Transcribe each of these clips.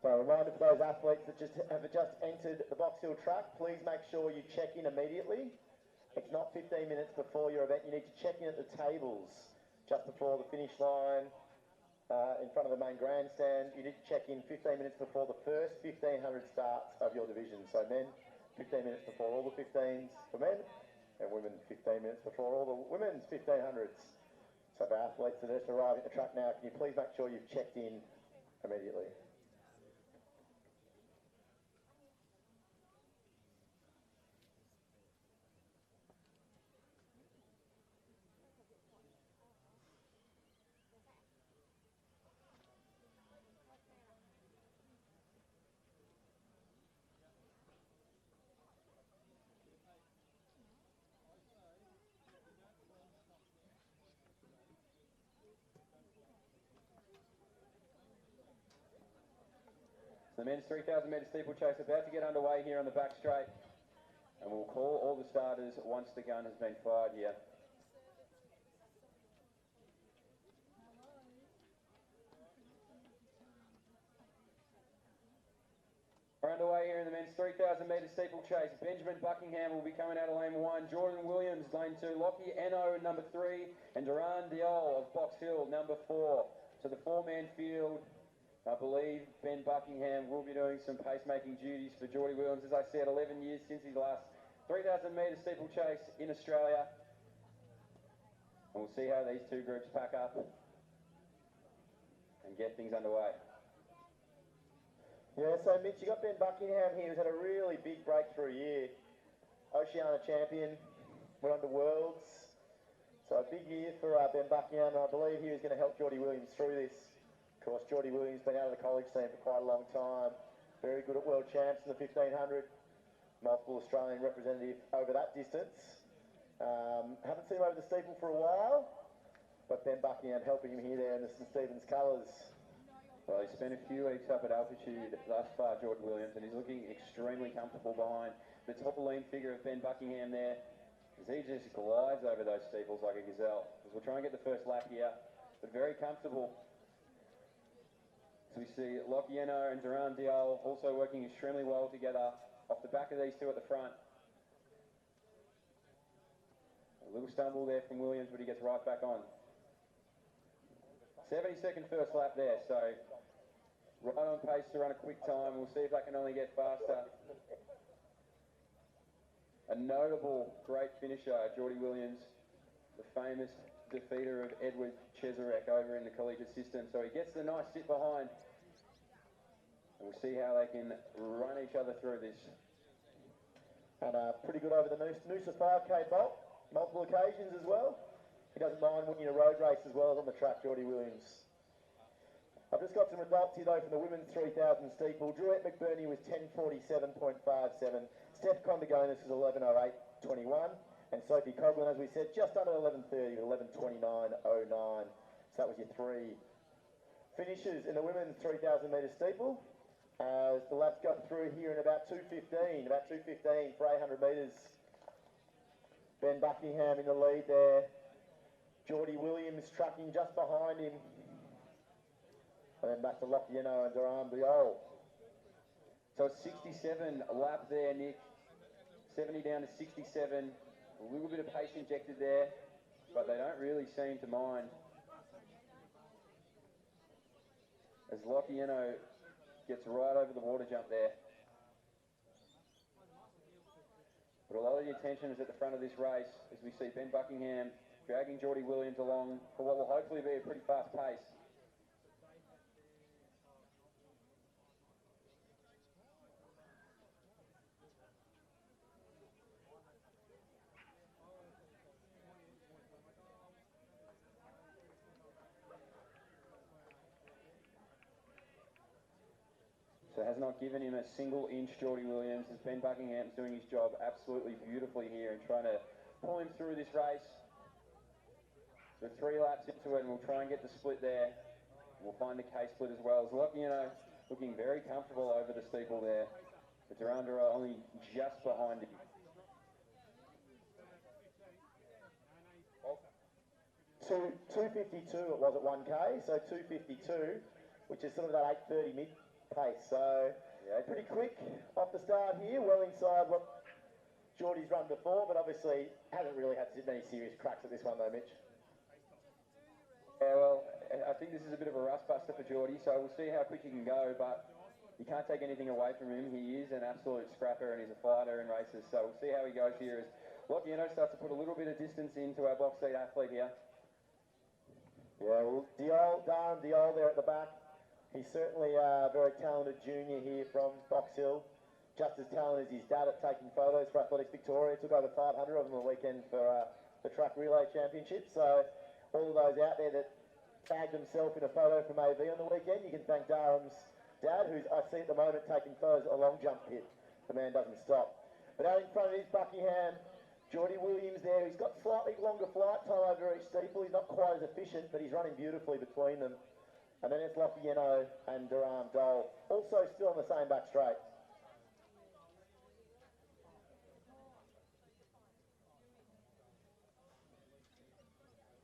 So a reminder for those athletes that have just entered the Box Hill track, please make sure you check in immediately. It's not 15 minutes before your event. You need to check in at the tables just before the finish line in front of the main grandstand. You need to check in 15 minutes before the first 1500 starts of your division. So men, 15 minutes before all the 15s for men, and women 15 minutes before all the women's 1500s. So for athletes that are just arriving at the track now, can you please make sure you've checked in immediately? The men's 3000 metre steeplechase about to get underway here on the back straight, and we'll call all the starters once the gun has been fired here. We're underway here in the men's 3000 metre steeplechase. Benjamin Buckingham will be coming out of lane 1, Jordan Williams lane 2, Lockie Eno number 3, and Duran Diol of Box Hill number 4. So the four-man field, I believe Ben Buckingham will be doing some pacemaking duties for Geordie Williams. As I said, 11 years since his last 3000 metre steeplechase in Australia. And we'll see how these two groups pack up and get things underway. Yeah, so Mitch, you got Ben Buckingham here who's had a really big breakthrough year. Oceania champion, went on to Worlds. So a big year for Ben Buckingham, and I believe he was going to help Geordie Williams through this. Of course, Geordie Williams been out of the college scene for quite a long time. Very good at world champs in the 1500. Multiple Australian representative over that distance. Haven't seen him over the steeple for a while, but Ben Buckingham helping him here there in the St Stephen's colours. Well, he spent a few weeks up at altitude thus far, Jordan Williams, and he's looking extremely comfortable behind the top lean figure of Ben Buckingham there, as he just glides over those steeples like a gazelle. As we'll try and get the first lap here, but very comfortable. So we see Lockie Eno and Duran Diol also working extremely well together off the back of these two at the front. A little stumble there from Williams, but he gets right back on. 70-second first lap there, so right on pace to run a quick time. We'll see if that can only get faster. A notable great finisher, Geordie Williams, the famous defeater of Edward Cheserek over in the collegiate system. So he gets the nice sit behind, and we'll see how they can run each other through this. And pretty good over the Noosa 5K bolt, multiple occasions as well. He doesn't mind winning a road race as well as on the track, Geordie Williams. I've just got some results here though from the women's 3000 steeple. Druette McBurney was 10:47.57. Steph Condigonis was 11:08.21. And Sophie Coughlin, as we said, just under 11:30 with 11:29.09. So that was your three finishes in the women's 3000 metre steeple. As the laps go through here in about 2:15 for 800 metres. Ben Buckingham in the lead there. Geordie Williams tracking just behind him. And then back to Lockie Eno and Duran Diol. So 67 lap there, Nick. 70 down to 67. A little bit of pace injected there, but they don't really seem to mind. As Lockie Eno gets right over the water jump there. But a lot of the attention is at the front of this race as we see Ben Buckingham dragging Geordie Williams along for what will hopefully be a pretty fast pace. So has not given him a single inch, Geordie Williams, as Ben Buckingham's doing his job absolutely beautifully here and trying to pull him through this race. So 3 laps into it, and we'll try and get the split there. We'll find the K split as well. As Lockie, looking very comfortable over the steeple there. But Duran Diol only just behind him. $2.52 it was at 1K, so 2.52, which is sort of that 8:30 pace. So pretty quick off the start here, well inside what Geordie's run before, but obviously hasn't really had many serious cracks at this one though, Mitch. Yeah, well, I think this is a bit of a rust buster for Geordie, so we'll see how quick he can go, but you can't take anything away from him. He is an absolute scrapper and he's a fighter in races, so we'll see how he goes here as Lockie starts to put a little bit of distance into our box seat athlete here. Yeah, well, Darren Diol there at the back. He's certainly a very talented junior here from Box Hill. Just as talented as his dad at taking photos for Athletics Victoria. Took over 500 of them on the weekend for the Track Relay Championship. So all of those out there that tagged himself in a photo from AV on the weekend, you can thank Darren's dad, who's I see at the moment taking photos at a long jump pit. The man doesn't stop. But out in front of his Buckingham, Geordie Williams there. He's got slightly longer flight time over each steeple. He's not quite as efficient, but he's running beautifully between them. And then it's Lockie and Durham Dole, also still on the same back straight.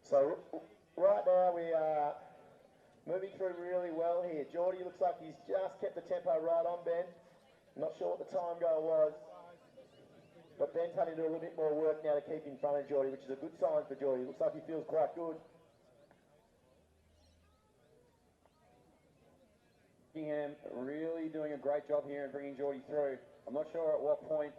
So right now we are moving through really well here. Geordie looks like he's just kept the tempo right on, Ben. Not sure what the time goal was. But Ben's having to do a little bit more work now to keep in front of Geordie, which is a good sign for Geordie. Looks like he feels quite good. Buckingham really doing a great job here and bringing Geordie through. I'm not sure at what point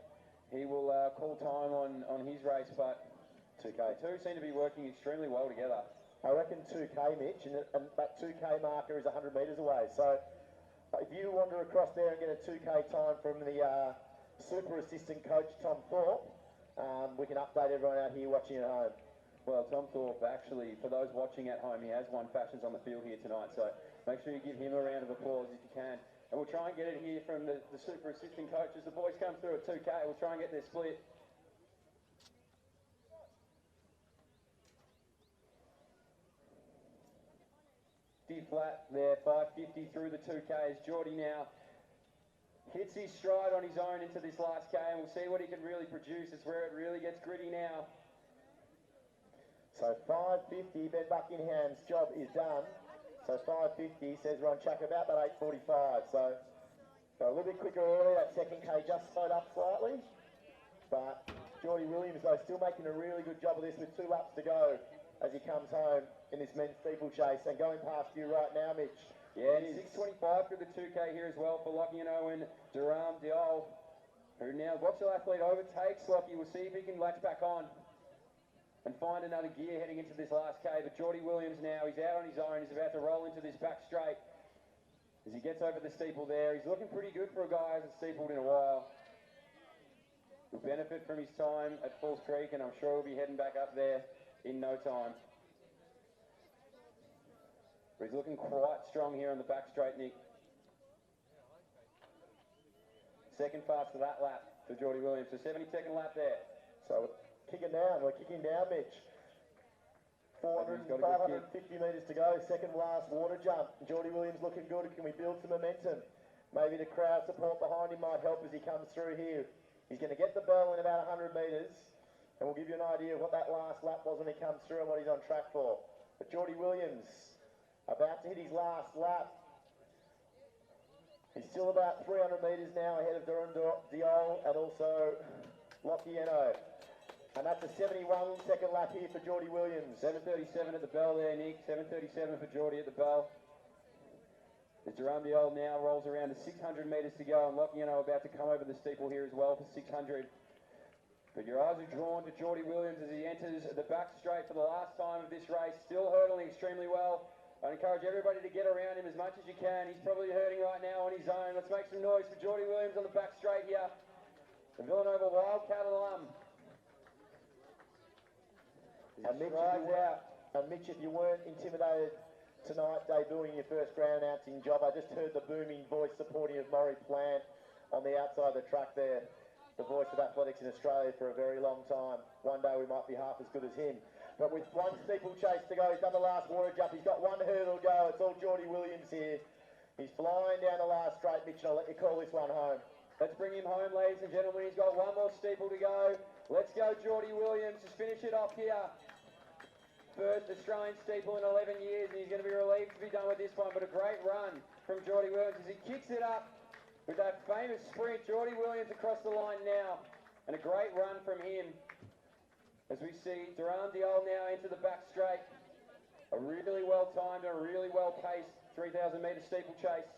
he will call time on his race, but 2K. The two seem to be working extremely well together. I reckon 2K, Mitch, and that 2K marker is 100 metres away. So if you wander across there and get a 2K time from the super assistant coach, Tom Thorpe, we can update everyone out here watching at home. Well, Tom Thorpe, actually, for those watching at home, he has won Fashions on the field here tonight, so make sure you give him a round of applause if you can. And we'll try and get it here from the super assistant coach. As the boys come through at 2K, we'll try and get their split. Flat there, 550 through the 2Ks. Geordie now hits his stride on his own into this last K, and we'll see what he can really produce. It's where it really gets gritty now. So 550, Ben Buckingham's job is done. So 550 says we're on track about that 845. So a little bit quicker earlier, that second K just slowed up slightly. But Geordie Williams, though, still making a really good job of this with 2 laps to go as he comes home in this men's steeplechase. And going past you right now, Mitch. Yeah, it is 625 through the 2K here as well for Lockie and Owen. Durham Diol, who now Box Hill athlete overtakes Lockie. We'll see if he can latch back on and find another gear heading into this last K. But Geordie Williams now, he's out on his own. He's about to roll into this back straight. As he gets over the steeple there, he's looking pretty good for a guy who hasn't steepled in a while. He'll benefit from his time at Falls Creek, and I'm sure he'll be heading back up there in no time. But he's looking quite strong here on the back straight, Nick. Second fast for that lap for Geordie Williams. So 72nd lap there. So we're kicking down, Mitch. 550 metres to go, second last water jump. Geordie Williams looking good. Can we build some momentum? Maybe the crowd support behind him might help as he comes through here. He's going to get the bell in about 100 metres, and we'll give you an idea of what that last lap was when he comes through and what he's on track for. But Geordie Williams, about to hit his last lap. He's still about 300 metres now ahead of Durham Diol and also Lockie Eno. And that's a 71-second lap here for Geordie Williams. 7:37 at the bell there, Nick. 7:37 for Geordie at the bell. As Durham Diol now rolls around to 600 metres to go, and Lockie Eno about to come over the steeple here as well for 600. But your eyes are drawn to Geordie Williams as he enters the back straight for the last time of this race. Still hurdling extremely well. I encourage everybody to get around him as much as you can. He's probably hurting right now on his own. Let's make some noise for Geordie Williams on the back straight here. The Villanova Wildcat alum. And Mitch, if you weren't intimidated tonight, debuting your first ground announcing job, I just heard the booming voice supporting of Maury Plant on the outside of the track there. The voice of athletics in Australia for a very long time. One day we might be half as good as him. But with one steeplechase to go, he's done the last water jump. He's got one hurdle to go. It's all Geordie Williams here. He's flying down the last straight, Mitch, and I'll let you call this one home. Let's bring him home, ladies and gentlemen. He's got one more steeple to go. Let's go, Geordie Williams. Just finish it off here. First Australian steeple in 11 years, and he's going to be relieved to be done with this one. But a great run from Geordie Williams as he kicks it up with that famous sprint. Geordie Williams across the line now, and a great run from him as we see Durand Diol now into the back straight. A really well timed and a really well paced 3000 metre steeplechase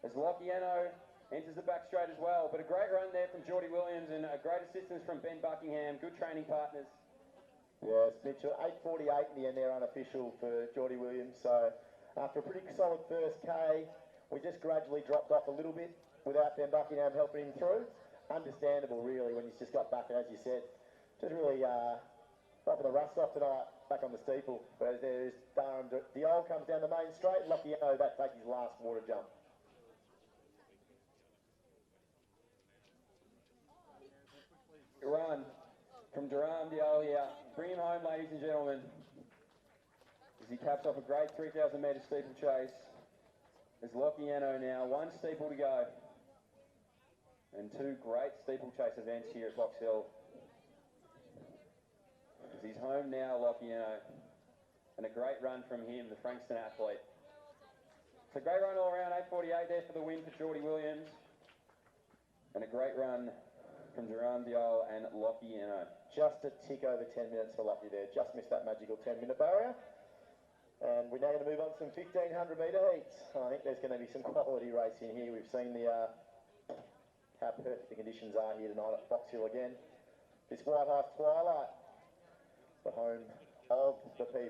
as Locchiano enters the back straight as well. But a great run there from Geordie Williams and a great assistance from Ben Buckingham. Good training partners. Yes, Mitchell, 8:48 in the end there, unofficial for Geordie Williams. So after a pretty solid first K, we just gradually dropped off a little bit without Ben Buckingham helping him through. Understandable, really, when he's just got back, and as you said, just really dropping the rust off tonight, back on the steeple. But there's Diol comes down the main straight, Locchiano, that takes his last water jump. Run from Durand Diol here. Bring him home, ladies and gentlemen. As he caps off a great 3000 metre steeplechase. There's Locchiano now, one steeple to go. And two great steeplechase events here at Box Hill. As he's home now, Locchiano. And a great run from him, the Frankston athlete. So great run all around, 8:48 there for the win for Geordie Williams. And a great run from Durand Diol and Locchiano. Just a tick over 10 minutes for Lockie there. Just missed that magical 10-minute barrier. And we're now going to move on to some 1500 metre heats. I think there's going to be some quality racing here. We've seen how perfect the conditions are here tonight at Box Hill again. This Whitehorse Twilight, the home of the PV.